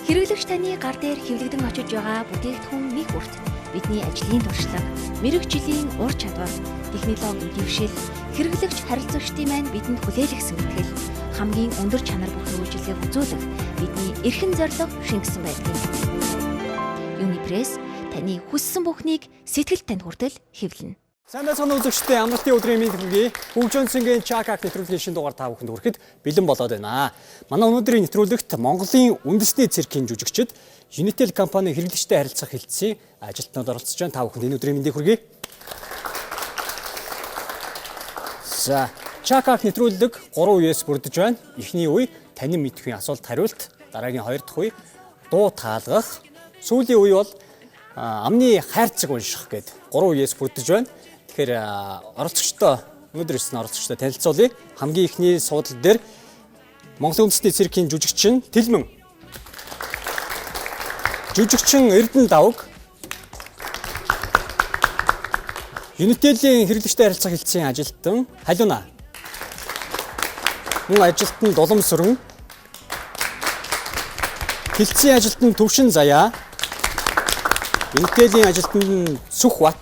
Хэрэглэгч таны гар дээр хэвлэгдэн очиж байгаа бүтээгдэхүүн нэг бүрт бидний ажлын туршлага, мэрэгжлийн ур чадвар, технологийн дэвшил, хэрэглэгч харилцагчдын маань бидэнд хүлээлгсэн мэтгэл, хамгийн өндөр чанар бүх үйлчлэгийг үзүүлэх бидний эрхэм зорилго шингэсэн байдаг. Юнипресс таны хүссэн бүхнийг сэтгэл танд хүртэл хэвлэнэ. Сайн байцгаана үзэгчдээ, амралтын өдрийн мэнд хүргэе. Хөгжөөнсөнгийн Чакак нэвтрүүлгийн шинэ дугаар та бүхэнд хүрэхэд бэлэн болоод байна. Манай өнөөдрийн нэвтрүүлэгт Монголын үндэсний циркийн жүжигчид Unitel компани хэрэглэгчтэй харилцах хэлтсийн ажилтнууд оролцож байна. Та бүхэнд энэ өдрийн мэндийг хүргэе. За, Чакак нэвтрүүлэг 3 үеэс бүрдэж байна. Эхний үе танин мэдхийн асуулт хариулт, дараагийн 2 дахь үе дуу таалгах, сүүлийн үе бол амны хайрцаг унших гэдэг 3 үеэс бүрдэж байна. Тэгэхээр оролцогчдоо өнөөдөр ирсэн оролцогчдоо танилцуулъя. Хамгийн ихний суудлал дээр Монголын үндэсний циркийн жүжигчин Тэлмэн, жүжигчин Эрдэнэ Давг, Unitel-ийн хэрэглэгчтэй харилцах хэлтсийн ажилтан Халиуна, мөн ажилтан Дулам Сүрэн, хэлтсийн ажилтан Төвшин Заяа, Unitel-ийн ажилтан Сүх Бат,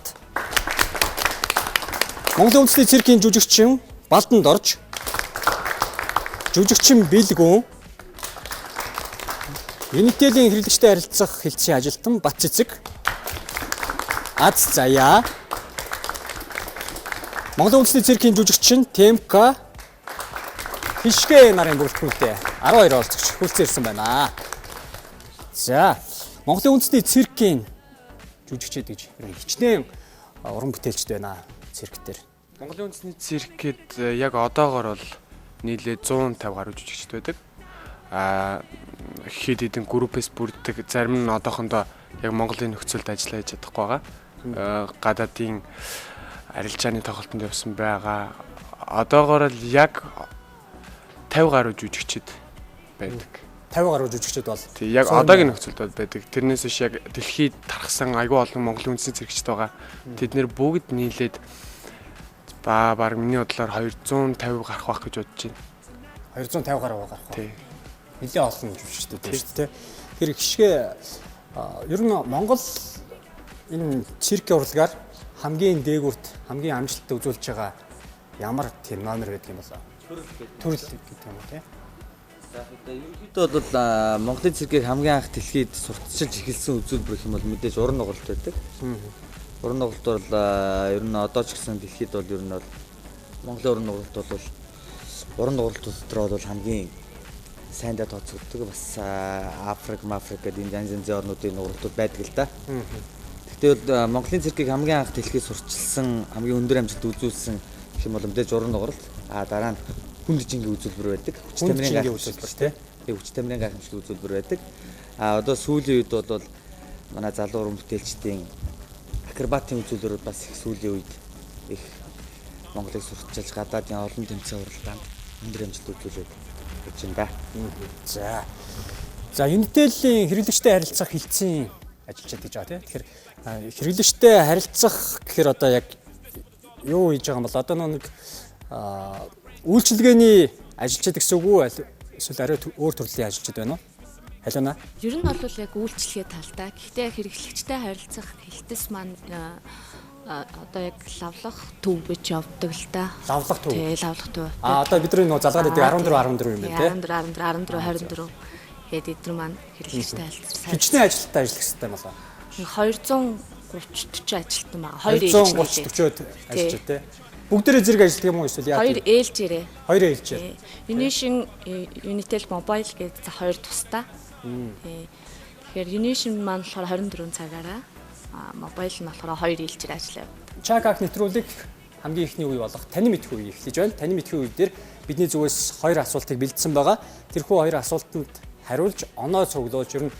Монголын үндэсний циркийн жүжигчин Балдан Дорж, жүжигчин Бэлгүн, Unitel-ийн хэрэглэгчтэй харилцах хэлтсийн ажилтан Батцэцэг. Аз Заяа. Монголын үндэсний циркийн жүжигчин Темка Хишгэ нарын бүрэлдэхүүнтэй 12 оролцогч хүрэлцэн ирсэн байна. За, Монголын үндэсний циркийн жүжигчид гэж хичнээн уран бүтээлчд байна цирк дээр. Монголын үндэсний циркэд яг одоогоор бол нийлээ 150 гаруй жүжигчд байдаг. Хэд хэдэн группээс бүрддэг. Зарим нь одоохондоо яг Монголын нөхцөлд ажиллаж чадахгүй байгаа. Гадаадын арилжааны тоглолтод явсан байгаа. Одоогоор л яг 50 гаруй жүжигчд байдаг. 50 гаруй жүжигчд бол. Тий, яг одоогийн нөхцөлд бол байдаг. Тэрнээс биш яг дэлхийд тархсан аюул олон Монголын үндэсний циркчд байгаа. Тэд нэр бүгд нийлээд баг миний бодлоор 250 гарах байх гэж бодож байна. 250 гаруй гарах. Тий. Нэлээд олон жүжигчдүүд байна шүү дээ. Тэр Хишгэ ер нь Монгол энэ циркийн урлагаар хамгийн дээгүүрт хамгийн амжилттай үзүүлж байгаа ямар тийм номер байдаг юм болоо? Төрөл гэдэг юм уу те? За ерөнхийдөө бол Монголын циркийг хамгийн анх дэлхийд сурталчилж эхэлсэн үзүүлбэр гэх юм бол мэдээж уран тоглолт байдаг. Уран тоглолт бол ер нь одоо ч гэсэн дэлхийд бол ер нь бол Монголын уран тоглолт бол уран тоглолтууд дотор бол хамгийн сайндаа тооцогддог. Бас Африк гэдэг энэ янз янзын орнуудын уралтууд байдаг л да. Гэхдээ Монголын циркийг хамгийн анх дэлхийд сурчилсан хамгийн өндөр амжилт үзүүлсэн гэх юм бол мэдээж уран тоглолт. Дараа нь хүнд жингийн үзүүлбэр байдаг. Хүч тамирын үзүүлбэр тий. Хүч тамирын гайхамшиг үзүүлбэр байдаг. Одоо сүүлийн үед бол манай залуу уран бүтээлчдийн акробатын үзүүлбэрүүд бас их сүүлийн үед их Монголыг сурталчилж гадаадын олон тэмцээн уралдаанд өндөр амжилт үзүүлээд гэж байна. За Unitel-ийн хэрэглэгчтэй харилцах хэлтсийн ажилчид гэж байгаа тийм. Тэгэхээр хэрэглэгчтэй харилцах гэхээр одоо яг юу хийж байгаа юм бол одоо нэг үйлчилгээний ажилчид гэсэн үг үү? Эсвэл арай өөр төрлийн ажилчид байна уу? Халиуна. Ер нь бол яг үйлчлэгээ талдаа. Гэхдээ хэрэглэгчтэй харилцах хэлтэс маань одоо яг лавлах төв гэж явдаг л да. Лавлах төв. Тий, лавлах төв. Одоо бидний нөө залгаад байдаг 14 юм байна тий. 14 24 хэд эдгээр маань хэрэглэгчтэй харилцах. Хичнээн ажилттай ажиллах хэрэгтэй болоо. 230 ажилтан байгаа. 230 ажилчид тий. Бүгдээрээ зэрэг ажилладаг юм уу эсвэл яа? Хоёр ээлжээрээ. Хоёр ээлжээр. Unition Unitel Mobile гэдэг хоёр тусдаа. Тэгэхээр Unition маань болохоор 24 цагаараа, Mobile нь болохоор хоёр ээлжээр ажиллаа. Чакак нэвтрүүлэг хамгийн ихний үе болох таны мэдхүй үе эхлэж байна. Таны мэдхүй үе дээр бидний зүгээс хоёр асуултыг бэлдсэн байгаа. Тэрхүү хоёр асуултанд хариулж оноо цуглуулж ер нь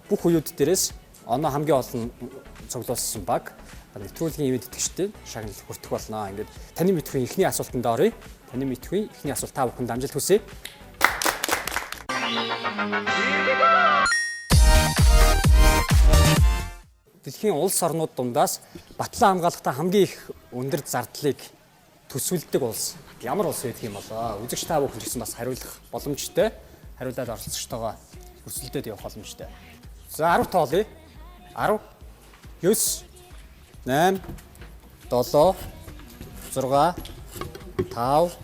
бүх үеуд дээрээс оноо хамгийн олон цуглуулсан баг нэвтрүүлгийн ивэд итгэжтэй шагнал хүртэх болно. Ингээд таны мэдхүйн эхний асуултанд оръё. Таны мэдхүйн эхний асуулт та бүхэнд амжилт хүсье. Дэлхийн улс орнууд дундаас батлан хамгаалалтаа хамгийн их өндөр зардлыг төсвөлдөг улс ямар улс байдаг юм болоо? Үзэгч та бүхэн ч гэсэн бас хариулах боломжтой. Хариулаад оролцогчтойгоо өрсөлдөд явах боломжтой. За 10 тоолъё. 10 9 8 7 6 5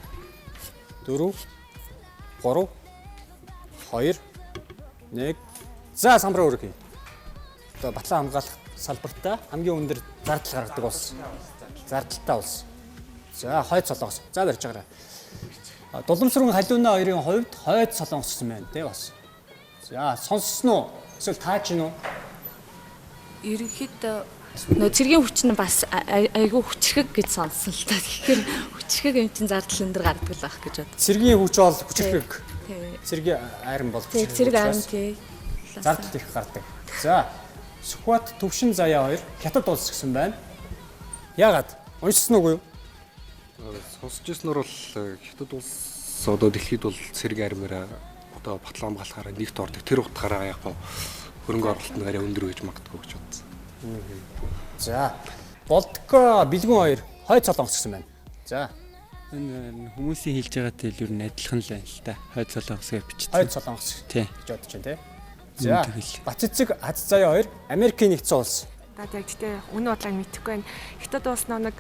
4 3 2 1 за самбар өргөе. Одоо батлан хамгаалах салбартаа хамгийн өндөр зардал гаргадаг улс. Зардалтай улс. За хойд солонгос. За барьж байгаарай. Дуламсрын халиуна хоёрын хувьд хойд солонгос гэсэн байна тий бас. За сонссон уу? Эсвэл тааж гин үү? Ерөнхийдөө нөө цэргийн хүч нь бас айгүй хүчрхэг гэж сонссон л та. Тэгэхээр хүчрхэг юм чин зардал өндөр гардаг л байх гэж бод. Цэргийн хүч бол хүчрхэг. Тий. Цэргийн айран бол Тий, цэрэг айран тий. Зардал их гардаг. За Сүхбат Төвшин Заяа хоёр хятад улс гэсэн байна. Яагаад? Уншсан уу юу? Сонсож ирснээр бол хятад улс одоо дэлхийд бол цэрэг армиараа одоо батлан хамгаалахаараа нэгт ордог. Тэр утгаараа яг хөрөнгө оруулалт нь арай өндөр байж магадгүй гэж бодсон. За Болдко бэлгүн хоёр хойд солонгос гэсэн байна. За энэ хүмүүсийн хэлж байгаатай л ер нь адилхан л байна л да. Хойд солонгос гэж бичсэн. хойд солонгос Тий. гэж бодож байна тий. За Батцэцэг Аз Заяа хоёр Америкийн нэгдсэн улс. Яг гэхдээ үнэ бодлого мэдэхгүй байна. Хятад улс нэг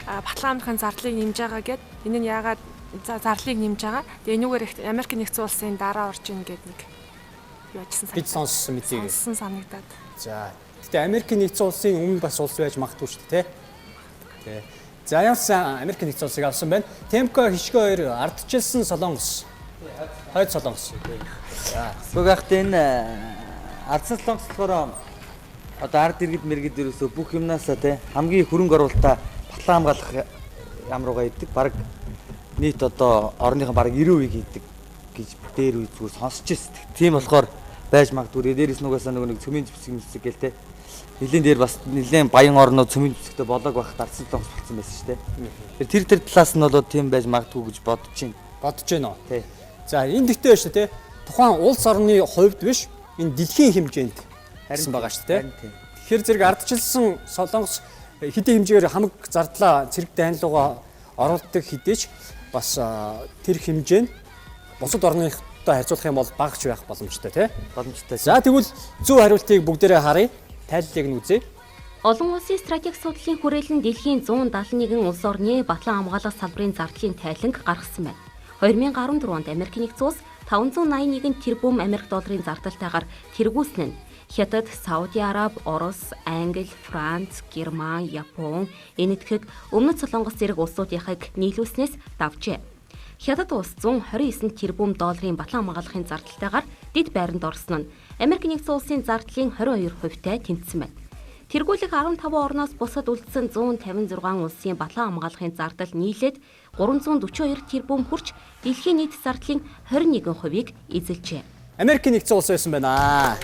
батлан хамгаалахын зардлыг нэмж байгаа гэд энэ нь яагаад зарлыг нэмж байгаа. Тэгээ энүүгээр Америк нэгдсэн улсын дараа орж ийн гэдэг нэг юу ажилласан Бид сонссон мэдээ. Сонссон санагдаад. За. Гэтэ Америкийн нэгдсэн улсын өмнө бас улс байж магадгүй шүү дээ, тий. За яасан Америкийн нэгдсэн улсыг авсан байна. Темко хишгэ 2 ардчилсан Солонгос. Хойд Солонгос. За. Бүгд энэ ардсан солонгос болохоор одоо ард иргэд мэргэд ерөөсөө бүх юмнасаа те хамгийн хөрөнгө оруулалтаа батлан хамгаалах ямруугаа идэг. Бараг нийт одоо орныхон бараг 90% хийдэг гэж дээр үе зүгээр сонсч ирсэн. Тийм болохоор байж магадгүй. Дээрээс нугасаа нэг цөмийн зэвсэг гээл те. Нилийн дээр бас нилийн баян орнууд цөмийн зэвсэгтэй болоог байхад ардсан солонгос болсон байсан шүү дээ. Тэр талаас нь бол тийм байж магадгүй гэж бодож байна. Бодож байна уу? Тий. За энэ дэхтэй шүү дээ, тий. Тухайн улс орны хувьд биш, энэ дэлхийн хэмжээнд харин байгаа шүү дээ. Тэгэхээр зэрэг ардчилсан Солонгос хэдийн хэмжээгээр хамаг зардлаа цэрэг дайнлууга оруулдаг хэдийч бас тэр хэмжээ нь бусад орныхтой харьцуулах юм бол багч байх боломжтой, тий. Боломжтой. За тэгвэл зөв хариултыг бүгдээрээ харъя. Тайллыг нь үзье. Олон улсын стратеги судлалын хүрээлэн дэлхийн 171 улс орны батлан хамгаалах салбарын зардлын тайланг гаргасан байна. 2014 онд Америк нэгдсэн улс 581 тэрбум Америк долларын зардалтайгаар тэргүүлсэн нь Хятад, Сауди Араб, Орос, Англи, Франц, Герман, Япон, энэтхэг өмнөд Солонгос зэрэг улсуудынхыг нийлүүлснээс давжээ. Хятад улс 129 тэрбум долларын батлан хамгаалахын зардалтайгаар дэд байранд орсон нь Америк нэгдсэн улсын зардлын 22%-тай тэнцсэн байна. Тэргүүлэх 15 орноос бусад үлдсэн 156 улсын батлан хамгаалахын зардал нийлээд 342 тэрбум хүрч дэлхийн нийт зардлын 21%-ийг эзэлжээ. Америк нэгдсэн улс байсан байна.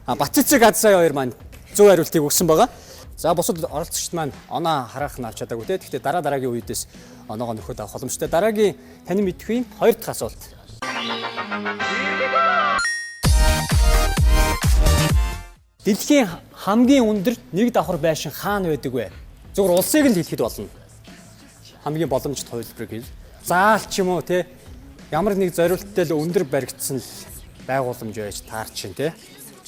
Батцэцэг Адсай 2 маань зөв хариултыг өгсөн байгаа. За бусад оролцогчд маань оноо харах нь авч чадаагүй те. Гэхдээ дараагийн үеэс оноогоо нөхөд авах боломжтой. Дараагийн танин мэдхийн 2 дахь асуулт. Дэлхийн хамгийн өндөр нэг давхар байшин хаана байдаг вэ? Зөвхөн улсыг л хэлэхэд болно. Хамгийн боломжит хувилбарыг хэл. Заал ч юм уу те. Ямар нэг зориулттай л өндөр баригдсан л байгууламж байж таарч шин те.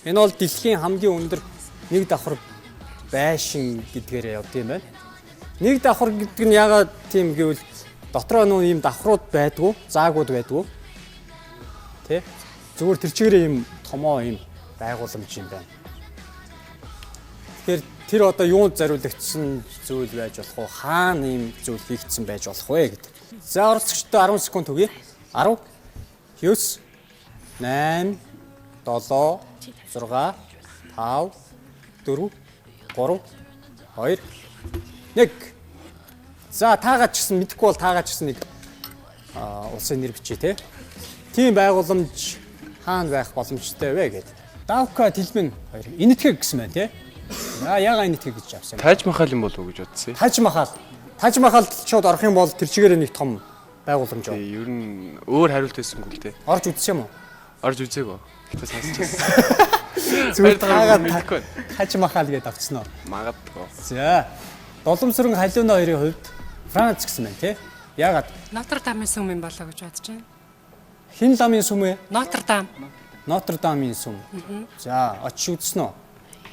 Энэ бол дэлхийн хамгийн өндөр нэг давхар байшин гэдгээр явд юм байна. Нэг давхар гэдэг нь яагаад тийм гэвэл дотроо нөө ийм давхрууд байдгүй, заагууд байдгүй. Тэ? Зүгээр тэр чигээрээ ийм томоо ийм байгууламж юм байна. Тэгэхээр тэр одоо юунд зориулагдсан зүйл байж болох уу? Хаана ийм зүйл хийгдсэн байж болох вэ гэдэг. За оролцогчдод 10 секунд өгье. 10 9 8 7 6 5 4 3 2 1. За таагаад ч гэсэн мэдэхгүй бол таагаад ч гэсэн нэг улсын нэр бичээ те. Тийм байгууламж хаана байх боломжтой вэ гэдэг. Давка Тэлбэн 2 энэтхэг гэсэн байна те. Яагаад энэтхэг гэж авсан? Таж Махал юм болов уу гэж бодсон. Таж Махал. Таж Махалд шууд орох юм бол тэр чигээрээ нэг том байгууламж байна. Ер нь өөр хариулт хийсэнгүй л дээ. Орж үзсэн юм уу? Орж үзээгүй. Гэтэ сонсчихсан. Зүгээр таагаад Таж Махал гэдээ авчихсан уу? Магадгүй. За. Доломсрон халиуна 2-ын хувьд Франц гэсэн байна тий. Яагаад? Нотр-Дамын сүм юм болоо гэж бодож байна. Хин ламын сүм ээ? Нотр-Дам. Нотр-Дамын сүм. За, очиж үзсэн үү?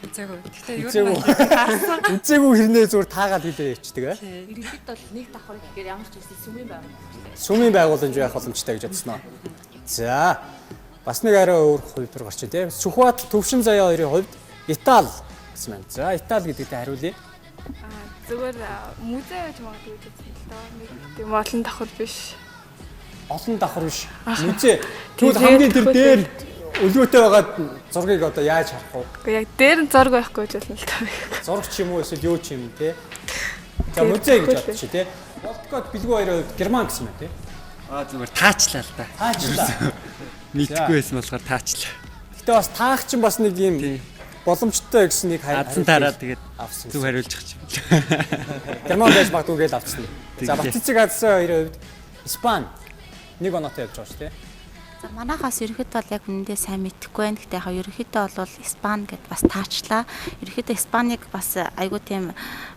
Үзээгүй. Гэхдээ ер нь харсан. Үзээгүй хэрнээ зүгээр таагаад хэлээ явчихдаг аа. Иргэдэд бол нэг давхар гэхээр ямар ч үсэн сүмийн байгууламж. Сүмийн байгууламж байх боломжтой гэж бодсон уу? За. Бас нэг арай өөр хувилбар гарч тий. Сүхбаатар Төвшин Заяа 2-ын хувьд Итали гэсэн байна. За, Итали гэдэгтээ хариулъя. Зүгээр музей гэж магадгүй гэж хэлсэн л доо. Нэг тийм олон давхар биш. Олон давхар биш. Музей. Тэгвэл хамгийн тэр дээр өлгөөтэй байгаа зургийг одоо яаж харах вэ? Гэхдээ яг дээр нь зураг байхгүй гэж болно л доо. Зураг ч юм уу эсвэл юу ч юм те. За музей гэж бодчих те. Болткод бэлгүү 2-ын хувьд Герман гэсэн байна те. Зүгээр таачлаа л да. Таачлаа. Мэдхгүй байсан болохоор таачлаа. Гэтэ бас таах чинь бас нэг юм боломжтой гэсэн нэг Адсан тараа тэгээд авсан. зөв хариулчих чинь. Герман байж магадгүй гэж авчихсан. За Батцэцэг Адсан 2-ын хувьд Испани нэг оноотой явж байгаа шүү те. За манайхаас ерөөхдөө бол яг үнэндээ сайн мэдэхгүй байна. Гэхдээ яг ерөөхдөө бол Испани гэд бас таачлаа. Ерөөхдөө Испаниг бас айгуу тийм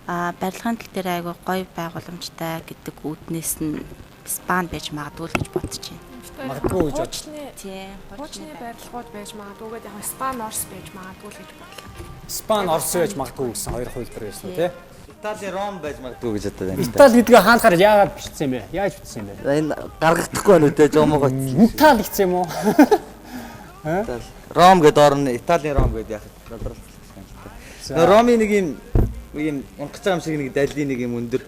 барилгын тал дээр айгуу гоё байгууламжтай гэдэг үүднээс нь Испани байж магадгүй гэж бодож байна. Магадгүй гэж бодож. Тийм. Хуучны барилгууд байж магадгүй гэдэг яг Испани, Орос байж магадгүй л гэж бодлоо. Испани, Орос байж магадгүй гэсэн хоёр хувилбар байсан үү те. Итали, Ром байж магадгүй гэж бодоод байна. Итали гэдгээ хаанахаар яагаад бичсэн юм бэ? Яаж бичсэн юм бэ? Энэ гаргахдаггүй байна үү те, жоомогоо. Итали гэсэн юм уу? Ром гэдэг орн Италийн Ром гэдэг яг надад. Ромын нэг юм унгаж байгаа юм шиг нэг далийн нэг юм өндөр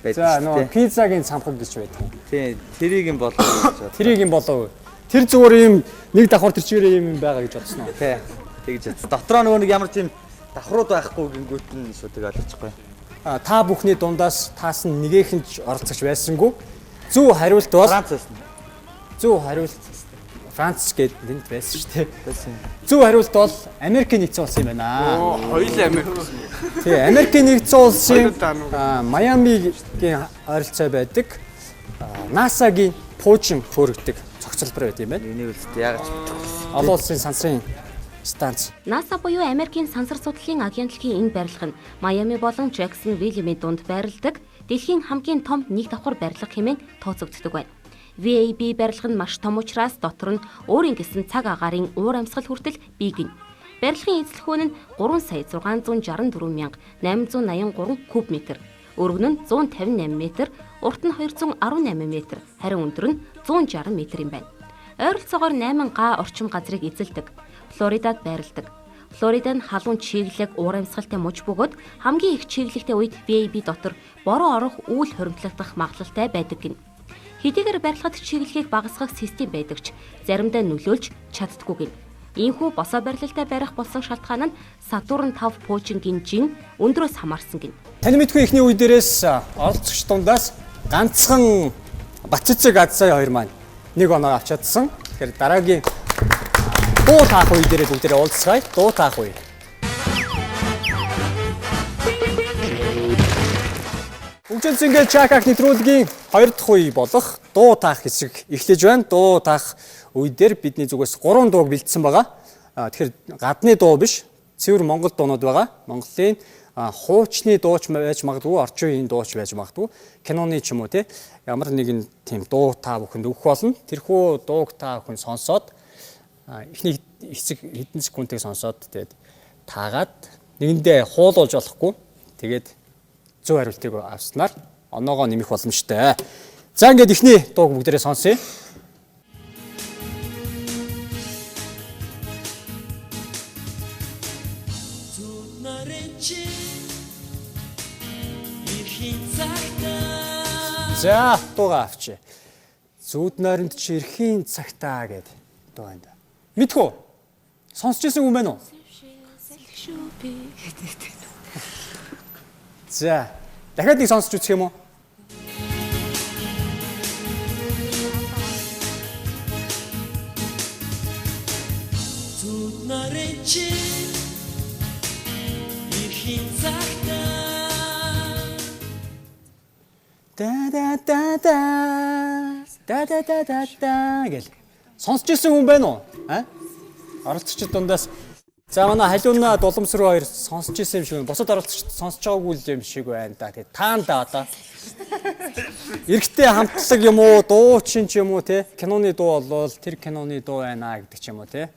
байдаг. За нөгөө пиццагийн цамхаг гэж байдаг. Тийм, тэрийг юм болов гэж бодлоо. Тэрийг юм болов. Тэр зүгээр юм нэг давхар тэр чигээр юм байгаа гэж бодсон уу? Тий. Тэгж бодсон. Дотроо нөгөө нэг ямар ч юм давхрууд байхгүй гингүүт нь шүү тэг ойлгочихгүй. Та бүхний дундаас таас нь нэгэхэн ч оролцож байсангүй. Зөв хариулт бол Франц байсан. Зөв хариулт Франц гээд тэнд байсан шүү дээ. Байсан. Зөв хариулт бол Америкийн нэгдсэн улс юм байна. Хоёулаа Америк. Тий, Америкийн нэгдсэн улсын Майамигийн ойролцоо байдаг НАСА-гийн Пуужин хөөрөгдөг цогцлбор байт юм байна. Энийг үст яг Олон улсын сансрын станц. НАСА буюу Америкийн сансар судлалын агентлагийн энэ барилга нь Майами болон Джексонвиллийн дунд байрладаг дэлхийн хамгийн том нэг давхар барилга хэмээн тооцогддог байна. VAB барилга нь маш том учраас дотор нь өөрийн гэсэн цаг агаарын уур амьсгал хүртэл бий гин. Барилгын эзлэх нь 3,664,883 куб метр. Өргөн нь 158 метр, урт нь 218 метр, харин өндөр нь 160 метр юм байна. Ойролцоогоор 8 га орчим газрыг эзэлдэг. Флоридад байрладаг. Флорид нь халуун чиглэг уур амьсгалтай муж бөгөөд хамгийн их чиглэгтэй үед VAB дотор бороо орох үйл хоримтлагдах магадлалтай байдаг гин. Хэдийгээр барилгад чиглэгийг багасгах систем байдаг ч заримдаа нөлөөлж чаддаггүй гин. Иймхүү босоо барилалтай барих болсон шалтгаан нь Сатурн 5 Пуужингийн жин өндрөөс хамаарсан гин. Таны мэдгүй ихний үе дээрээс оролцогч дундаас ганцхан Бацэцэг Адсай хоёр маань нэг оноо авч чадсан. Тэгэхээр дараагийн дуу таах үе дээрээ бүгдээрээ уулзцгаая. Дуу таах үе. Бүгдээс ингээд Чакак нэвтрүүлгийн 2 дахь үе болох дуу таах хэсэг эхлэж байна. Дуу таах үе дээр бидний зүгээс 3 дууг бэлдсэн байгаа. Тэгэхээр гадны дуу биш, цэвэр монгол дуунууд байгаа. Монголын хуучны дууч байж магадгүй, орчин үеийн дууч байж магадгүй, киноны ч юм уу те ямар нэгэн тийм дуу та бүхэнд өгөх болно. Тэрхүү дууг та бүхэн сонсоод эхний хэсэг хэдэн секундыг сонсоод тэгээд таагаад нэгэндээ хуулуулж болохгүй. Тэгээд зөв хариултыг авснаар оноогоо нэмэх боломжтой. За ингээд эхний дууг бүгдээрээ сонсъё. За дуугаа авчи. Зүуд найрамд чи эрхийн цагтаа гэд дуу байна. Мэдхүү? Сонсч ирсэн юм байна уу? За дахиад нэг сонсч үзэх юм уу? Зүуд найрамд чи эрхийн цагтаа да гэл сонсч ирсэн хүн байна уу? Оролцогчид дундаас за манай халиуна дулмсруу хоёр сонсч ирсэн юм шиг байна. Босод оролцогчид сонсч байгаагүй юм шиг байна да. Тэгээ таанда одоо эрэгтэй хамтлаг юм уу, дуучин ч юм уу те киноны дуу болвол тэр киноны дуу байна гэдэг ч юм уу те.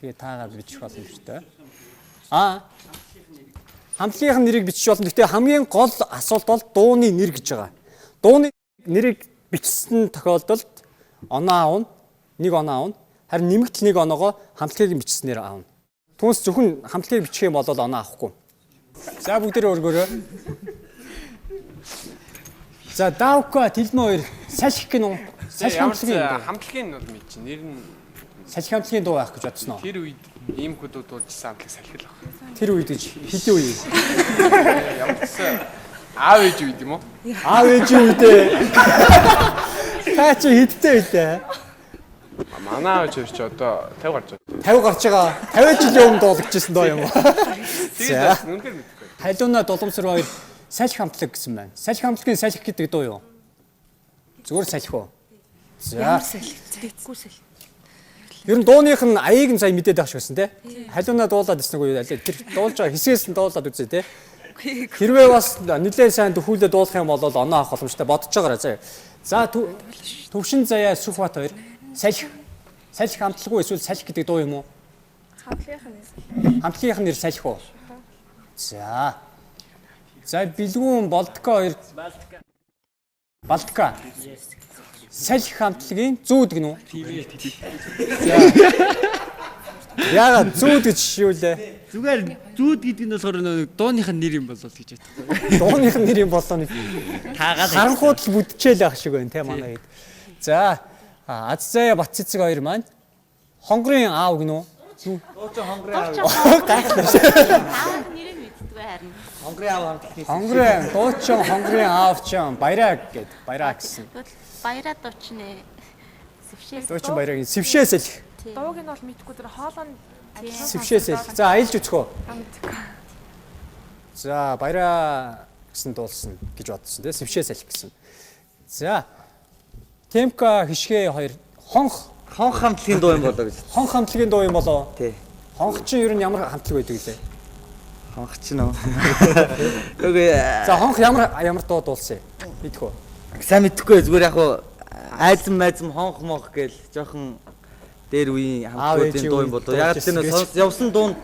Тэгээ таагаад бичих боломжтой. Хамтлагийн нэрийг бичих болно. Гэхдээ хамгийн гол асуулт бол дууны нэр гэж байгаа. Дууны нэрийг бичсэн тохиолдолд оноо аавна, нэг оноо аавна. Харин нэмэгдэл нэг оноогоо хамтлагийн бичснээр аавна. Түүнээс зөвхөн хамтлагийг бичих юм бол оноо авахгүй. За бүгдээрээ өргөөрэй. За Давка Тэлмэ хоёр салхи гинөө. Салхи хамтлагийн бол мэд чи нэр нь салхи хамтлагийн дуу авах гэж бодсон уу? Тэр үед ийм хөдөө дуулжсан хамтлаг салхил баг. Тэр үед гэж хэдийн үе? Ямар ч аав ээж үед юм уу? Аав ээж үедээ. Та чи хэдтэй үедээ? Манай аав ч одоо 50 гарч байна. 50 гарч байгаа. 50 жилийн өмнө дуулагдчихсан доо юм уу? Тэгээд үнэхээр мэдгүй. Халиуна дулмсруу хоёр салхи хамтлаг гэсэн байна. Салхи хамтлагийн салхи гэдэг дуу юу? Зүгээр салхи уу? За. Зэвгүй салхи. Ер нь дууных нь аяыг нь сая мэдээд байх шигсэн те. Халиуна дуулаад ирсэн үгүй тэр дуулж байгаа хэсгээс нь дуулаад үзье те. Хэрвээ бас нэлээд сайн төхүүлээ дуулах юм бол оноо авах боломжтой бодож байгаарай заа. За Төвшин Заяа Сүхбат хоёр салхи хамтлаггүй эсвэл салхи гэдэг дуу юм уу? Хамтлагийнх нь нэр салхи уу? За. За Бэлгүүн Болдко хоёр Балтка. салхи хамтлагийн зүүд гинүү. Яагаад зүүд гэж юу лээ? Зүгээр зүүд гэдэг нь болохоор нэг дууных нь нэр юм болол гэж байна. Дууных нь нэр юм болоо нэг харанхууд л бүдчихэл ах шиг байна те манай хэд. За Аззая Батцэцэг хоёр маань хонгорын аав гинүү. Дуучин хонгорын аав. Аав нэрийг мэддэггүй харин. Хонгорын аав хамтлагийн Хонгорын дуучин хонгорын аав ч баяраг гэд баяраа гэсэн. Баяраа дуучин ээ. Дуучин баярагийн сэвшээ салхи. Дууг нь бол мэдгүй тэр хоолойн Сэвшээ салхи. За аялж өцгөө. За баяраа гэсэн дуулсан гэж бодсон тийм сэвшээ салхи гэсэн. За Темка хишгээ хоёр хонх хамтлагийн дуу юм болоо гэж. Хонх хамтлагийн дуу юм болоо. Тий. Хонх чинь ер нь ямар хамтлаг байдаг лээ? Хонх чинь үү? Үгүй. За хонх ямар дуу дуулсан? Мэдгүй. Сайн мэдэхгүй зүгээр яг хуу айзм хонх мох гээл жоохон дээр үеийн хамтлагуудын дуу юм болоо. Яг тэр нь явсан дуу нь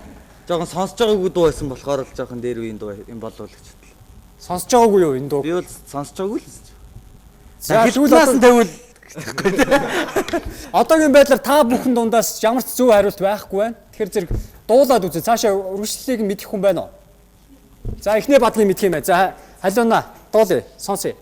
жоохон сонсож байгаагүй дуу байсан болохоор л жоохон дээр үеийн дуу юм болоо л гэж бодлоо. Сонсож байгаагүй юу энэ дуу? Би бол сонсож байгаагүй л. За хэлүүлсэн тавил одоогийн байдлаар та бүхэн дундаас ямар ч зөв хариулт байхгүй байна. Тэгэхээр зэрэг дуулаад үзье. Цаашаа үргэлжлэлийг мэдэх хүн байна уу? За эхний бадлыг мэдх юм байна. За халиуна дуулъя. Сонсъё.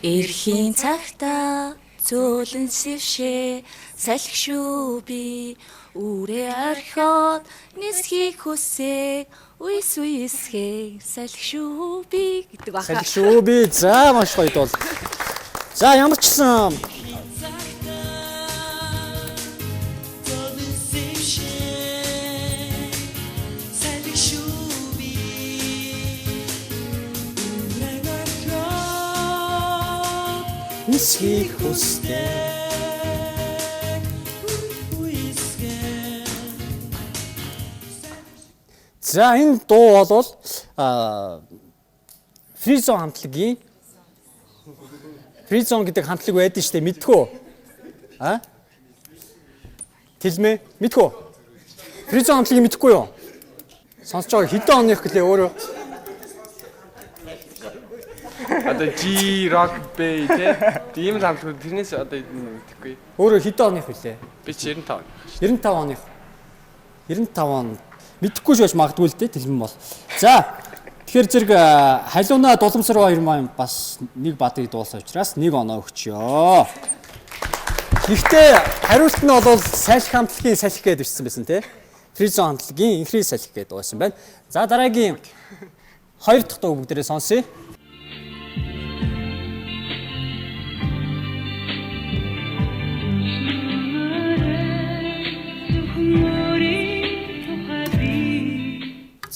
Эрхийн цагта зөөлөн сэвшээ салхи шүү би үрээ орхиод нисхийг хүсээ уйсхээ салхи шүү би гэдэг баха. Салхи шүү би. За маш гоё дуул. За ямар ч гэсэн нисхийг хүсээ. За энэ дуу бол Фризон хамтлагийн Фризон гэдэг хамтлаг байдаг шүү дээ. Мэдтгүү? Тэлмээ мэдтгүү? Фризон хамтлагийг мэдтгүү юу? Сонсож байгаа хэдэн оных гэлээ өөрөө? Одоо G rock bay тийм л хамтлагууд тэрнээс одоо мэдэхгүй. Өөрөө хэдэн оных вүлээ? Би 95. 95 оных. 95 он. Мэдхгүй шooш магадгүй л дээ тэлмэн бол. За тэгэхээр зэрэг халиуна дуламсар хоёр маань бас нэг бадыг дуулсан учраас 1 оноо өгчөө. Гэхдээ хариулт нь бол салхи хамтлагийн салхи гэдээ ирсэн байсан тий. Фризон хамтлагийн инхри салхи гэдэг байсан байна. За дараагийн 2 дахь дуу бүгдээрээ сонсъё.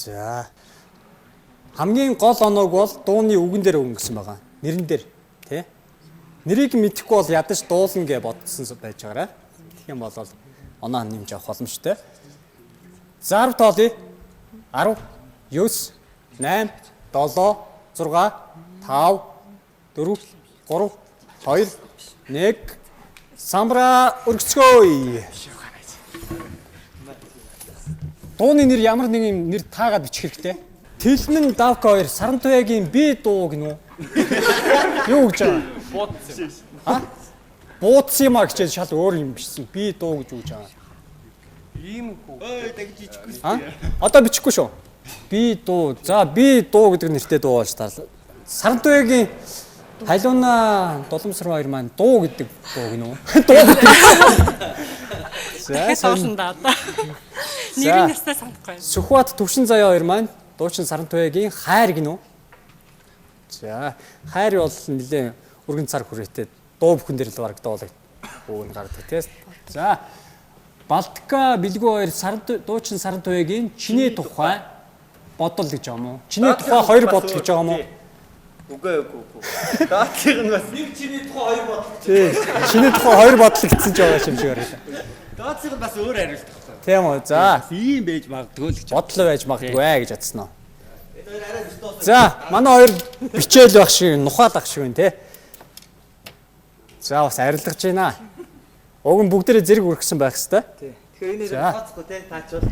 За хамгийн гол оноог бол дууны үгэн дээр өгнө гэсэн байгаа. Нэрэн дээр тий. Нэрийг мэдэхгүй бол ядаж дуулна гэж бодсон байж байгаарай. Тэгэх юм бол оноо нэмж авах боломжтой. За 10 тоолъё. 10 9 8 7 6 5 4 3 2 1 самбара өргөцгөөе. Дууны нэр ямар нэгэн нэр таагаад бичих хэрэгтэй. Тэлмэн давка хоёр Сарантуягийн би дуу гинүү. Юу гэж байгаа? Бууц. Бууц юм а гэж шал өөр юм бишсэн. Би дуу гэж үгж байгаа. Ийм хүү. Тэгж бичихгүй. Одоо бичихгүй шүү. Би дуу. За би дуу гэдэг нэртэй дуу болж таа. Сарантуягийн халиуна дуламсар хоёр маань дуу гэдэг дуу гинүү. Дуу гэдэг. За сошин даа. Нэрийн ястай санахгүй. Сүхбат Төвшин Заяа хоёр маань дуучин Сарантуягийн хайр гинүү. За хайр бол нэлээ өргөн цар хүрээтэй дуу бүхэн дээр л бараг дуулаг өгөн гардаг тийм. За Балтика Бэлгүү хоёр дуучин Сарантуягийн чиний тухай бодол гэж байгаа юм уу? Чиний тухай хоёр бодол гэж байгаа юм уу? Үгүй. Даатыг нь бас нэг чиний тухай хоёр бодол. Тийм. Чиний тухай хоёр бодол гэсэн ч байгаа юм шиг байна. Даатыг нь бас өөр хариулт. Тийм үү. За ийм байж магадгүй л гэж. бодлоо байж магадгүй гэж бодсон уу? За манай хоёр бичээл байх шиг нухаалах шиг байна те. За бас арилгаж байна. Уг нь бүгдээрээ зэрэг үргэсэн байх хэвээр. Тий. Тэгэхээр энэ нэр тооцохгүй те таачвал.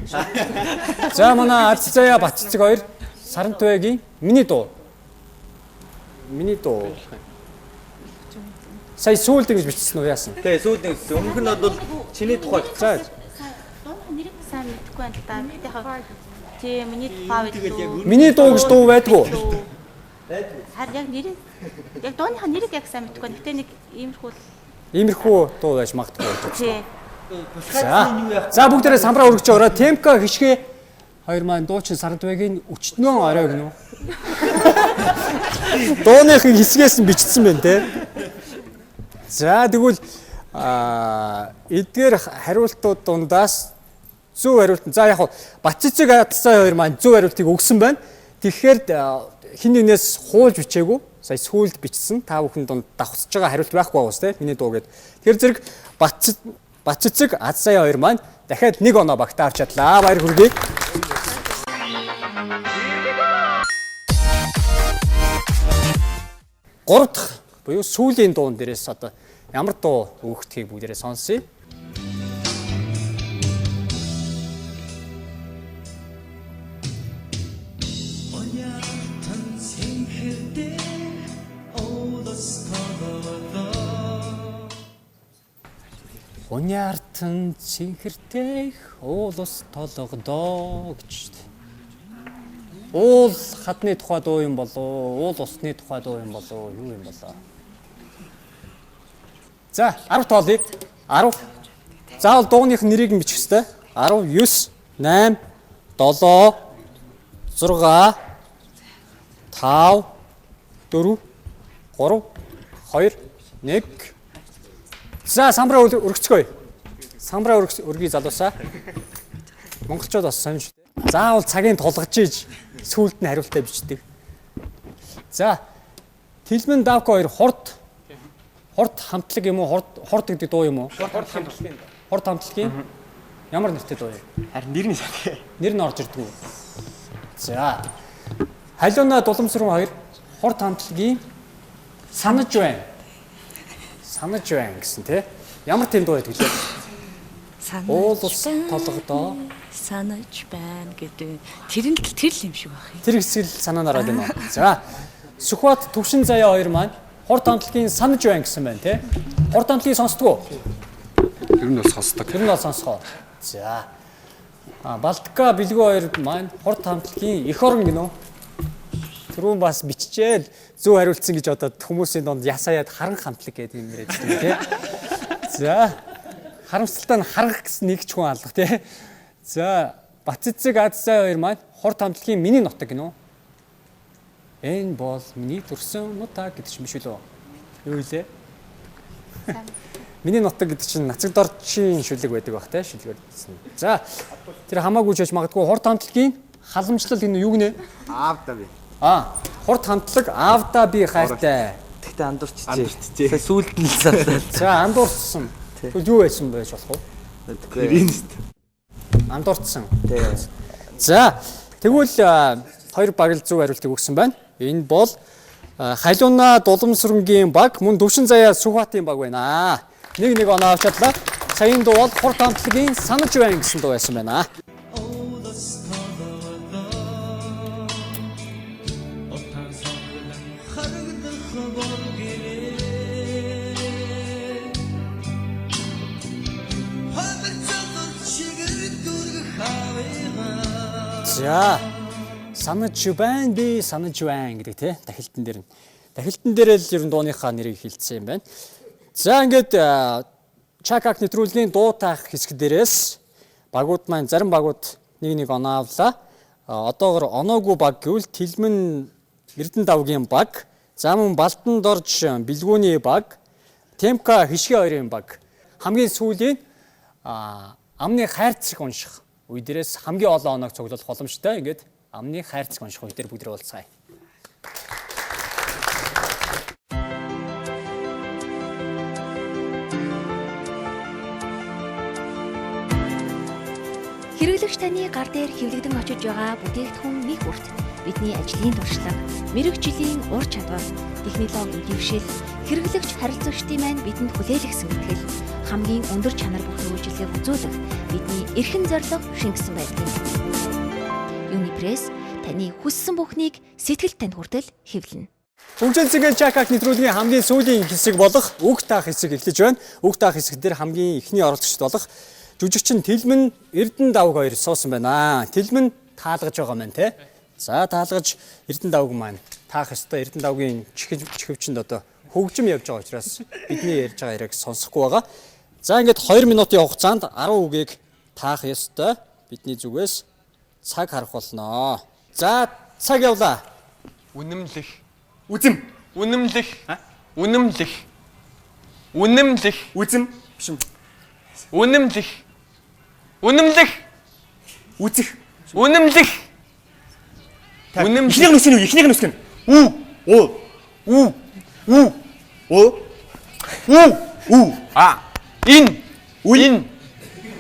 За манай Аззая Батцэцэг хоёр Сарантуягийн миний дуу. Сая сүүлд ингэж бичсэн үү яасан? Тэгээ сүүлд нэг өмнөх нь бол чиний тухай. За. Дууны нэрийг сайн мэдэхгүй байна л да. Бид яг тийм миний тухай байдгүй. Миний дуу гэж дуу байдгүй. Харин яг нэрийг яг дууныхаа нэрийг яг сайн мэдэхгүй байна. Гэтэ нэг Иймэрхүү дуу байж магадгүй. тий. За бүгдээрээ самбраа өргөж ороо. Темка хишгэ хоёр маань дуучин Сарандбайгийн өчтнөө орой гэнэ үү? Дууныхын хэсгээс нь бичсэн байна те. За тэгвэл эдгээр хариултууд дундаас зөв хариулт. За яг Батцэцэг Атсай хоёр маань зөв хариултыг өгсөн байна. Тэгэхээр хин нэгнээс хуулж бичээгүй. Сая сүүлд бичсэн. Та бүхэн дунд давхцаж байгаа хариулт байхгүй байгаас те. Миний дуу гээд. Тэр зэрэг Батцэцэг Атсай хоёр маань дахиад 1 оноо багтаа авч чадлаа. Баяр хүргэе. Гурав дахь буюу сүүлийн дуун дээрээс одоо ямар дуу өгөхтгийг бүгдээрээ сонсъё. Униартан цэнхэртэй уулус толгодоо гэж. Уул хадны тухай дуу юм болов уу? Уул усны тухай дуу юм болов уу? Юу юм болоо? За 10 тоолъё. 10. Заавал дууных нэрийг нь бичих ёстой. 10, 9, 8, 7, 6, 5, 4, 3, 2, 1. За самбраа өргөцгөөе. Самбраа өргөе залуусаа. Монголчууд бас сонь шүү дээ. Заавал цагийн тулгаж ийж сүүлд нь хариултаа бичдэг. За Тилмэн Давко хоёр хорт хамтлаг юм уу? Хорт гэдэг дуу юм уу? Хорт хамтлагийн. Хорт хамтлагийн. Ямар нэртэй дуу юм? Харин нэр нь сайн. Нэр нь орж ирдэг үү? За. Халиуна Дуламсрын хоёр хорт хамтлагийн санаж байна. Санаж байна гэсэн тий. Ямар тийм дуу байдаг лээ? Уулус толгодоо санаж байна гэдэг. Тэр л юм шиг байх юм. Тэр хэсэг санаа нараад байна. За. Сүхбат Төвшин Заяа хоёр маань хорт хамтлагийн санаж байна гэсэн байна тий. Хорт хамтлагийг сонсдгоо. Ер нь бол сонсдог. Ер нь бол сонсгоо. За. Балтка Бэлгүү хоёр маань хорт хамтлагийн эх орон гинөө. Түрүүн бас биччихээл зөв хариулсан гэж одоо хүмүүсийн донд ясаяад харан хамтлаг гэдэг юм яриадсан тий. За. Харамсалтай нь харгах гэсэн нэг ч хүн алга тий. За. Батцэцэг Атсай хоёр маань хорт хамтлагийн миний нутаг гинөө. Энэ бол миний төрсөн нутаг гэдэг чинь биш үү? Юу илээ? Миний нутаг гэдэг чинь Нацаг дорчийн шүлэг байдаг бах тий шүлгээр. За. Тэр хамаагүй ч байж магадгүй хорт хамтлагийн халамжлал энэ юу гинэ? Аавда би. Хорт хамтлаг аавда би хайртай. Тэгтээ андуурчжээ. Сүүлд нь л садлаа. За андуурсан. Тэгвэл юу байсан байж болох вэ? Андуурсан. За тэгвэл хоёр баг л зөв хариултыг өгсөн байна. Энэ бол Халиуна Дуламсрынгийн баг мөн Төвшин Заяа Сүхбатын баг байна. Нэг оноо авч чадлаа. Саяын дуу бол хорт хамтлагийн санаж байна гэсэн дуу байсан байна. За санаж байна би санаж байна гэдэг тий дахилтан дээр нь. Дахилтан дээр л ер нь дууныхаа нэрийг хэлсэн юм байна. За ингээд Чакак нэвтрүүлгийн дуу таах хэсэг дээрээс багууд маань зарим багууд нэг оноо авлаа. Одоогор оноогүй баг гэвэл Тилмэн Эрдэнэ давгийн баг, за мөн Балтан дорж Бэлгүүний баг, Темка хишгэ хоёрын баг. Хамгийн сүүлийн амны хайрцаг унших үе дээрээс хамгийн олон оноог цуглуулах боломжтой. Ингээд амны хайрцаг унших үе дээр бүгд уулзъя. Хэрэглэгч таны гар дээр хэвлэгдэн очиж байгаа бүтээгдэхүүн нэг бүрт бидний ажлын туршлага, мэрэгжлийн ур чадвар, технологийн дэвшил, хэрэглэгч харилцагчдын маань бидэнд хүлээлгсэн мэтгэл, хамгийн өндөр чанар бүхний үйлчилгээг үзүүлэх бидний эрхэм зорилго шингэсэн байдаг. Юнипресс таны хүссэн бүхнийг сэтгэлд танд хүртэл хэвлэнэ. Хөгжүүлцгийн Чакак нэвтрүүлгийн хамгийн сүүлийн хэсэг болох үг таах хэсэг эхлэж байна. Үг таах хэсэг дээр хамгийн ихний оролцогчд болох жүжигчин Тэлмэн Эрдэнэ давг хоёр суусан байна. Тэлмэн таалгаж байгаа маань те. За таалгаж Эрдэнэ давг маань таах ёстой. Эрдэнэ давгийн чихвчэнд одоо хөгжим явж байгаа учраас бидний ярьж байгаа яриаг сонсохгүй байгаа. За ингээд 2 минутын хугацаанд 10 үгийг таах ёстой. Бидний зүгээс цаг харах болно. За цаг явлаа. Үнэмлэх. Үзэм. Үнэмлэх. Үнэмлэх. Үнэмлэх. Үзэм. Биш юм. Үнэмлэх. Үнэмлэх. Үзэх. Үнэмлэх. Үнэмлэх. Эхнийх нь үсгэн үү? Эхнийх нь үсгэн. Үү. Оо. Үү. Үү. Оо. Үү. Үү. А. Ин. Ин.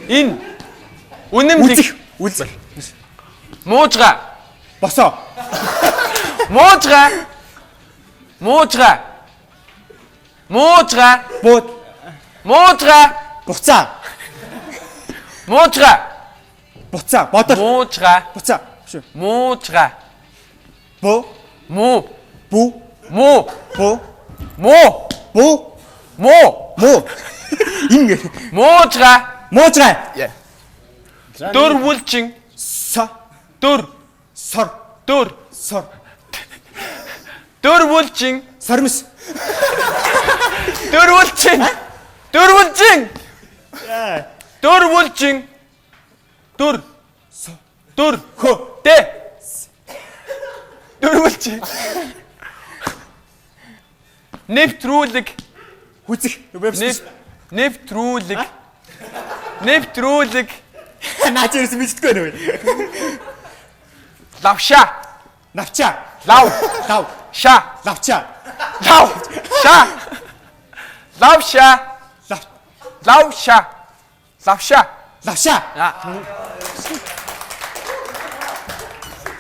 Ин. Үнэмлэх. Үзэх. Муужга. Босоо. Муужга. Муужга. Муужга. Бод. Муужга. Буцаа. Муужга. Буцаа. Бодол. Муужга. Буцаа. Биш үү? Муужга. Бо. Му. Бу. Му. Бо. Му. Бу. Му. Мо. Ингэ. Муужга. Моожгай. Дөрвөлчин. Са. Дөр. Сор. Дөр. Сор. Дөрвөлчин. Сормис. Дөрвөлчин. Дөрвөлчин. Дөрвөлчин. Дөр. Дөр. Хö. Тэ. Дөрвөлчин. Нэвтрүүлэг. Хүзэх. Нэвтрүүлэг. Нэвтрүүлэг. Наач ерөөс мэддэггүй нөө. Лавша. Навчаа. Лав. Лав. Ша. Лавчаа. Лав. Ша. Лавша. Лав. Лавша. Лавша. Лавшаа.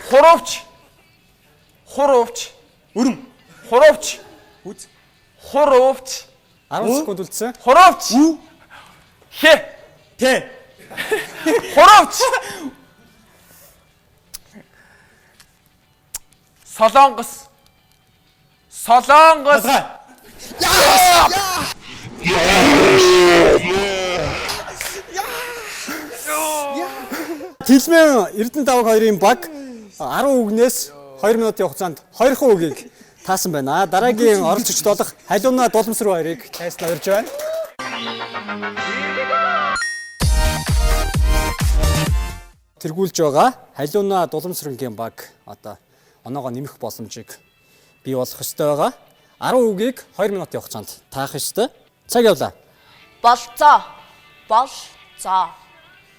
Хуровч. Хуровч. Өрөм. Хуровч. Үз. Хуровч. 10 секунд үлдсэн. Хуровч. Үу. Хэ. Тэ. Хуровч. Солонгос. Солонгос. Тэлмэн Эрдэнэ давг хоёрын баг 10 үгнээс 2 минутын хугацаанд 20 үгийг таасан байна. Дараагийн оролцогчд болох Халиуна Дулмсруу хоёрыг тайснаа урьж байна. Тэргүүлж байгаа Халиуна Дулмсрынгийн баг одоо оноогоо нэмэх боломжийг бий болгох ёстой байгаа. 10 үгийг 2 минутын хугацаанд таах ёстой. Цаг явлаа. Болцоо. Болцоо.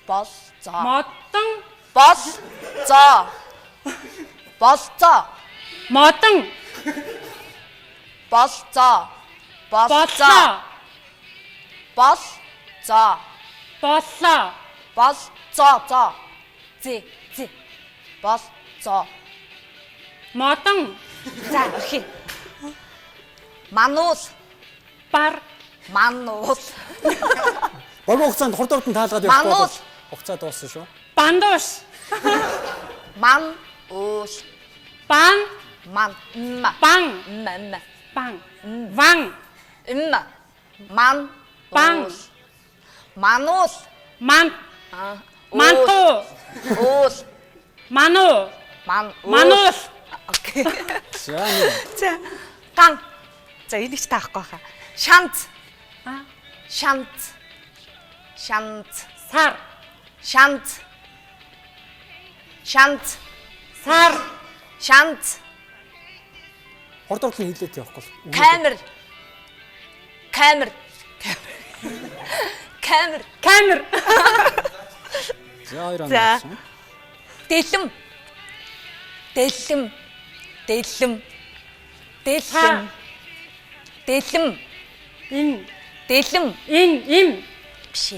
Болцоо. Модон. Болцоо. Болцоо. Модон. Болцоо. Болцоо. Болцоо. Боллоо. Болцоо. Зи. Болцоо. Модон. За окей. Манус. Бар. Манус. Богино хугацаанд хурд таалгаад явах бол Манус. хугацаа дууссан шүү. Бандууш. Манус. Бан. Ман. Бан. Ман. Бан. Ван. Ман. Бан. Манус. Ман. А. Манту. Ус. Ману. Ман. Манус. Окей. За. Ган. За энийг ч таахгүй хаа. Шанц. Шанц. Шанц. Сар. Шанц. Шанц. Сар. Шанц. Хурд хилээд явахгүй. Камер. Камер. Камер. Камер. За хоёр За. оноо. Дэлэм. Дэлэм. Дэлэм. Дэлэм. Дэлэм. Ин. Дэлэм. Им. Биш.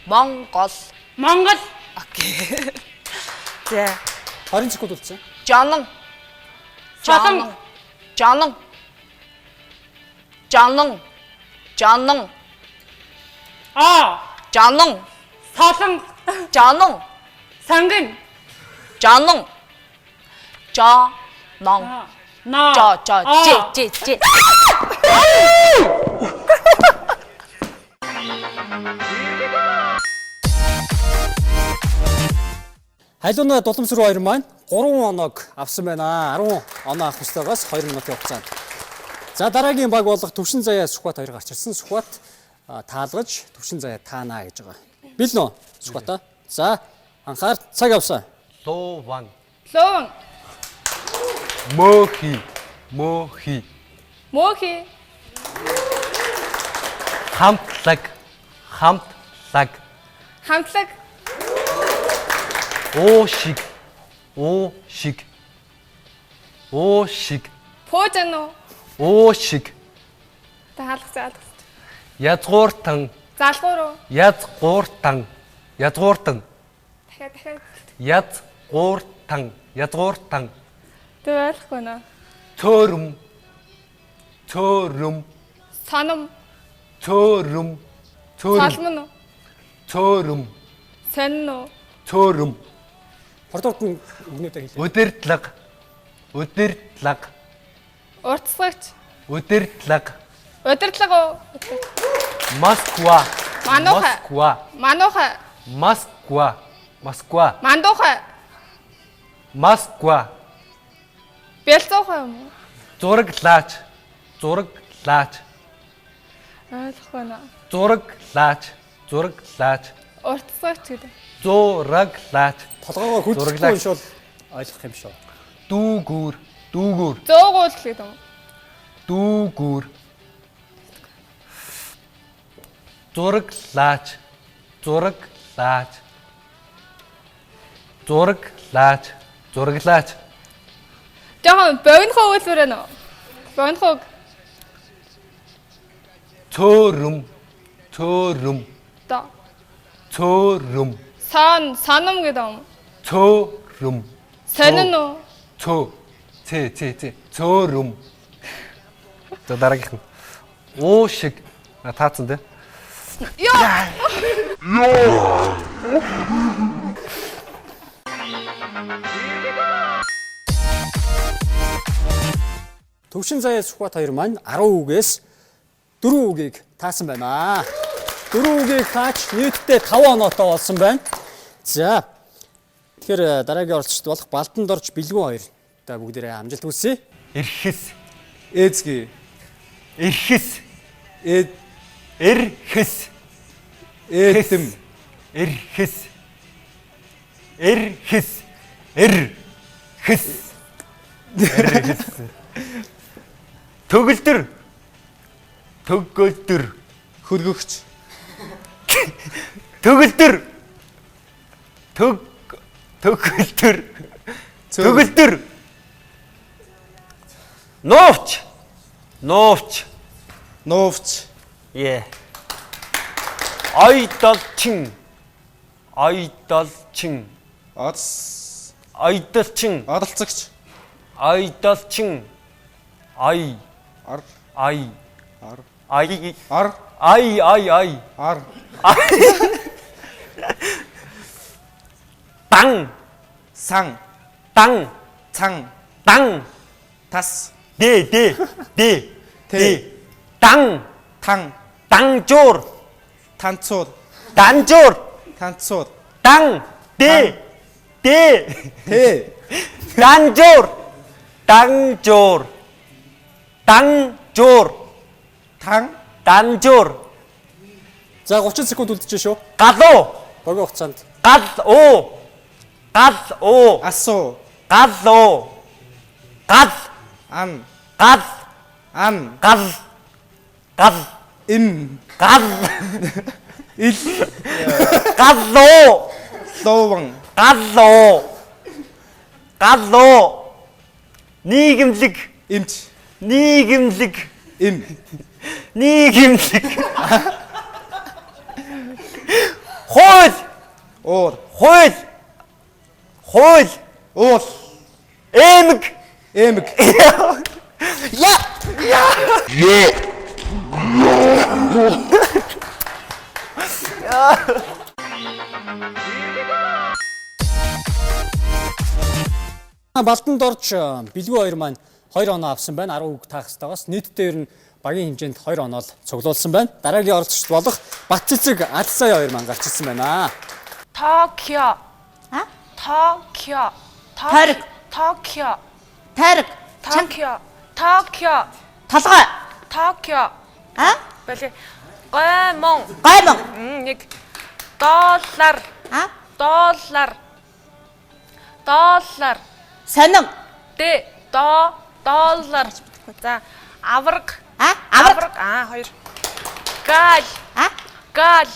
Монгол. Монгол. Окей. За. 20 секунд үлдсэн. Жонон. Жолон. Жонон. Жонон. Жонон. Жонон. Солон. Жонон. Сангин. Жонон. Жонон. Но. Ж. Халиуна Дуламсруу хоёр маань 3 оноог авсан байна. 10 оноо авах ёстойгоос 2 минутын хугацаанд. За дараагийн баг болох Төвшин Заяа Сүхбат хоёр гарч ирсэн. Сүхбат таалгаж Төвшин Заяа таанаа гэж байгаа. Бил нөө Сүхбата. За анхаар цаг авсан. Лован. Лован. Мохи. Мохи. Мохи. Хамтлаг. Хамтлаг. Хамтлаг. Оошиг. Оошиг. Оошиг. Пожано. Оошиг. Таалгацаад. Язгууртан. Залгууруу. Язгууртан. Язгууртан. Дахиад. Язгууртан. Язгууртан. Тэ ойлгохгүй нөө. Цөөрөм. Цөөрөм. Санам. Цөөрөм. Цөөрөм. Салман. Цөөрөм. Сонно. Цөөрөм. Хордогтон өгнөдөө хэлээ. Удирдлага. Удирдлага. Уртсагч. Удирдлага. Удирдлага. Москва. Мануха. Москва. Мануха. Москва. Москва. Мандуха. Москва. Бэлцууха юм уу? Зураглаач. Зураглаач. Ойлгохгүй нөө. Зураглаач. Зураглаач. Уртсагч гэдэг. Зураглаач. Толгоогоо хөдлөхгүй уншвал ойлгох юм шүү. Дүүгүүр. Дүүгүүр. Зөөгуул гэдэг юм. Дүүгүүр. Зураглаач. Зураглаач. Зураглаач. Зураглаач. Жохон бовинхоо үйлбэр нөө. Бовинхоо. Цөөрөм. Цөөрөм. Та. Цөөрөм. Санам гэдэг юм. Цөөрөм. Сонин уу? Цөө. Цэ. Цөөрөм. За дараагийнх нь. Уушиг. Таацсан дээ. Яа. Төвшин Заяа Сүхбат хоёр маань 10 үгээс 4 үгийг таасан байна. 4 үгийг таач нийтдээ 5 оноотой болсон байна. За. Тэгэхээр дараагийн оролцогчд болох Балтанд орж Бэлгүү хоёр та бүгдээрээ амжилт хүсье. Эрхэс. Эзги. Эрхэс. Эрхэс. Эдэм. Эрхэс. Эрхэс. Эрхэс. Эрхэс. Төгөлдөр. Төгөлдөр. Хөлгөгч. Төгөлдөр. Төгөлдөр. Төгөлдөр. Новч. Новч. Новч. Айдалчин. Айдалчин. Ац. Айдалчин. Адалцагч. Айдалчин. Ай. Ар. Ай. Ар. Ай. Ар. Ай. Ар. Тан. Сан. Тан. Цан. Тан. Тас. Дэ. Тэ. Тан. Тан. Танжуур. Танцууд. Танжуур. Танцууд. Тан. Дэ. Тэ. Танжуур. Танжуур. Танжуур. Тан. Танжуур. За 30 секунд үлдчихэж шүү. Галуу. Богино хугацаанд. Галуу. Галуу. Асуу. Галуу. Гал. Ан. Гал. Ан. Гал. Гал. Ин. Гал. Ил. Галуу. Лован. Галуу. Галуу. Нийгэмлэг. Имч. Нийгэмлэг. Им. Нийгэмлэг. Хууль. Уур. Хууль. Хууль. Уул. Эмэг. Эмэг. Балтанд орж Бэлгүү хоёр маань 2 оноо авсан байна. 10 үг таах ёстойгоос нийтдээ ер нь багийн хэмжээнд 2 оноо л цуглуулсан байна. Дараагийн оролцогч болох Батцэцэг Алсаа 2 маань гарч ирсэн байна. Токио. Токио. Тойрог. Токио. Тойрог. Токио. Токио. Толгой. Токио. Бэлээ. Гоймон. Нэг доллар. Доллар. Доллар. Сонин. Доллар. За авраг. Авраг. 2. Гал. Гал.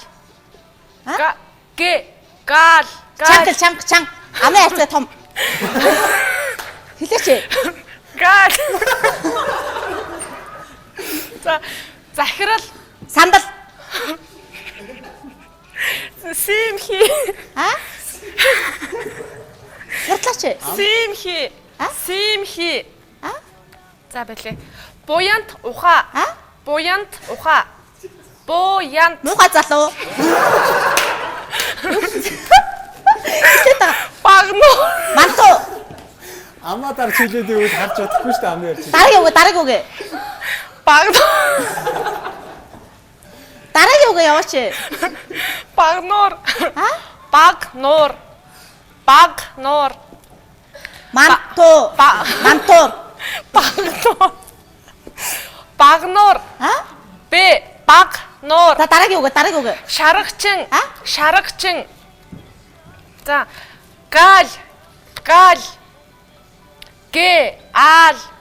Гал. Чанга. Амын хайцаа том. Хэлээч. Гал. За захирал. Сандал. Симхи. Яртлаач. Симхи. Симхи. За бэлээ. Буянт уха. Буянт уха. Буянт. Муухай залуу. Багно. Манту. Амаа дар чиглэлээ үл харж чадахгүй шүү дээ амны ярьж. Дараагийн үг. Багно. Дараагийн үг яваач. Багнуур. Багнуур. Багнуур. Мантуур. Багнуур. Багнуур. Багнуур. За дараагийн үг. Шаргачин. Шаргачин. За гал. Гал.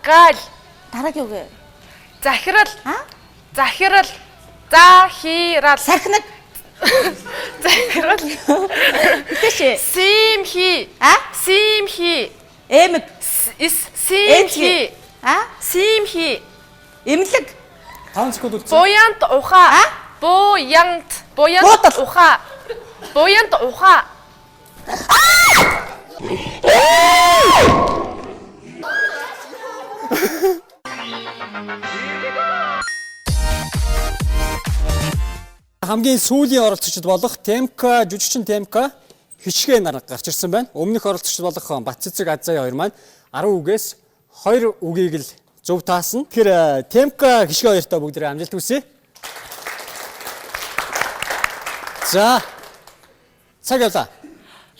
Гал. Дараагийн үг. Захирал. Захирал. Захирал. Сахинаг. Захирал. Тэшээ. Симхи. Симхи. Эмэг. Симхи. Симхи. Эмлэг. 5 секунд үлдсэн. Буянт уха. Буянт уха. Буянт уха. Хамгийн сүүлийн оролцогчд болох Темка, жүжигчин Темка хишгээ нар гарч ирсэн байна. Өмнөх оролцогчд болох Батцэцэг Азаа 2 маань 10 үгээс 2 үгийг л зөв таасан. Тэгэхээр Темка хишгээ 2-тоо бүгдээ амжилт хүсье. За. Цаг явлаа.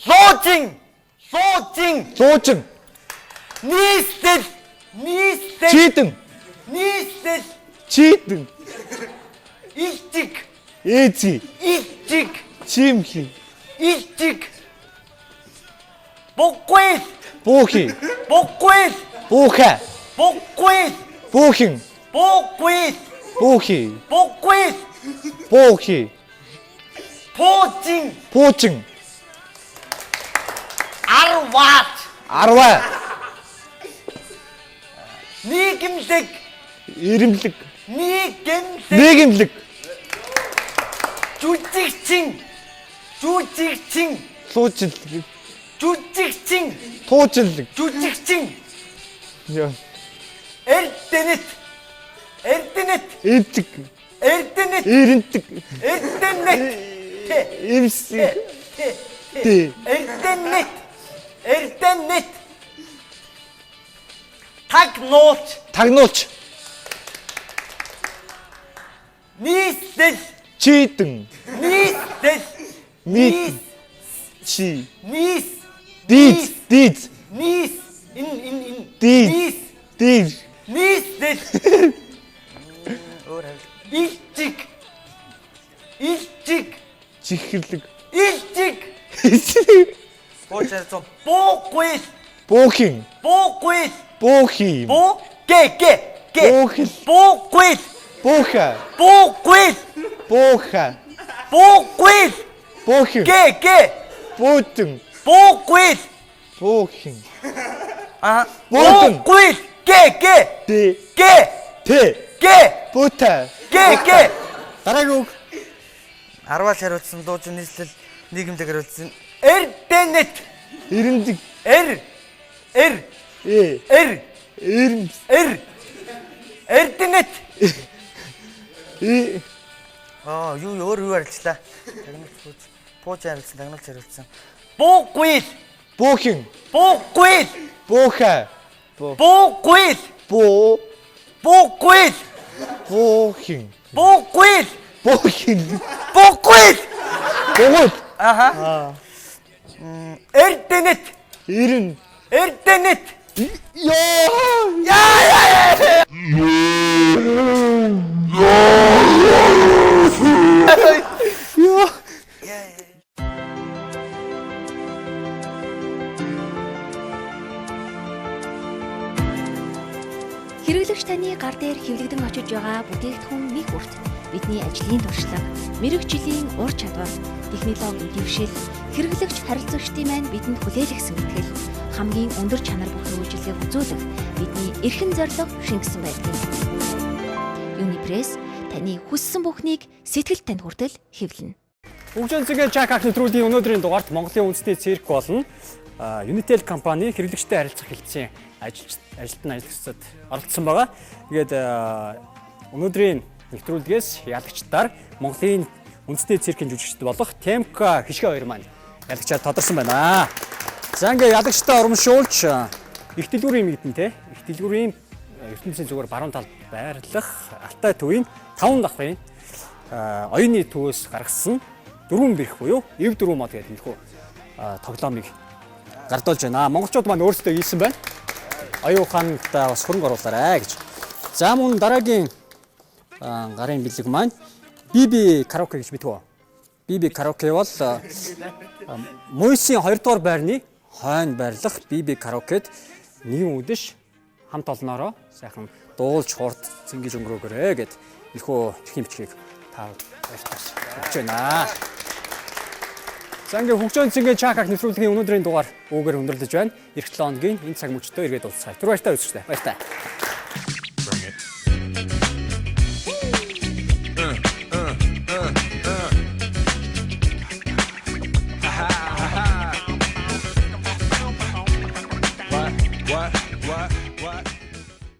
Лоожин. Нийслэл. Чидэн. Нийслэл. Чидэн. Ичиг. Эци. Ичиг. Чимхи. Ичиг. Боккуис. Буухи. Боккуис. Бууха. Боккуис. Буухин. Боккуис. Буухи. Боккуис. Буухи. Почин. Пуучин. Арваа. Нийгэмлэг. Ирэмлэг. Нийгэмлэг. Жүжигчин. Луучлэг. Жүжигчин. Туучлэг. Жүжигчин. Яа. Эрдэнэт. Эцэг. Эрентэг. Имсэг. Эрдэнэт. Тагнуулч. Нийслэл. Чидэн. Нийслэл. Чи. Нийс. Диз. Нийс. Диз. Нийслэл. Ичиг. Чихэрлэг. Ичиг. Боочарцон. Боккуис. Буухин. Боккуис. Буухи. Боккуис. Бууха. Боккуис. Бууха. Боккуис. Буухин. Буутэн. Боккуис. Буухин. Боккуис. Бута. Дараагийн үг. Арвал хариулсан дуучин нийслэл нийгэмдэг хариулсан. Эрдэнэт. Ирэндэг. Эрдэнэт. Юу харилцлаа. Пууч харилцсан, тагнуулч харилцсан. Боккуис. Буухин. Боккуис. Бууха. Боккуис. Буугүй л. Буухин. Буугүй л. Буухин. Буугүй л. Богод. Аха. Эрдэнэт. Ирэн. Эрдэнэт. Яа. Хэрэглэгч таны гар дээр хэвлэгдэн очиж байгаа бүтээгдэхүүн нэг бүрт бидний ажлын туршлага, мэрэгжлийн ур чадвар, технологийн дэвшил, хэрэглэгч харилцагчдын маань бидэнд хүлээлгсэн мэтгэл, хамгийн өндөр чанар бүх үйлчлэгийг үзүүлэх бидний эрхэм зорилго шингэсэн байдаг. Юнипресс таны хүссэн бүхнийг сэтгэл танд хүртэл хэвлэнэ. Хөгжөөн цэгийн Чакак нэвтрүүлгийн өнөөдрийн дугаарт Монголын үндэсний цирк болон Unitel компани хэрэглэгчтэй харилцах хэлтсийн ажилтны ажлагчдад оролцсон байгаа. Тэгээд өнөөдрийн нэвтрүүлгээс ялагчдаар Монголын үндэсний циркийн жүжигчд болох Темка Хишгэ хоёр маань ялагчаар тодорсон байна. За ингээ ялагчдаа урамшуулж их дэлгүүрийн мэдэн те их дэлгүүрийн ертөнцийн зүгээр баруун талд байрлах Алтай төвийн 5 давхрын оюуны төвөөс гаргасан дөрвөн бэрх буюу эв дөрвөн мод гэдэг нөхөө тоглоомыг гардуулж байна. Монголчууд маань өөрсдөө хийсэн байна. Оюун ухаандаа бас хөрөнгө оруулаарай гэж. За мөн дараагийн гарын бэлэг маань BB караоке гэж мэдвэ. BB караоке бол Мойсын 2 дугаар байрны хойно байрлах BB караокед нэгэн үдэш хамт олноороо сайхан дуулж хурд зингиж өнгөрөөгөрэй гэд нөхөө эрхийн бичгийг та баярлаж байна. За ингээ хөгжөөн цэнгийн Чакак нэвтрүүлгийн өнөөдрийн дугаар уугаар өндөрлөж байна. Эх 7 хоногийн энэ цаг мөчтөө эргээд уулзъя. Түр баяртай үзэгчтэй. Баяртай. What?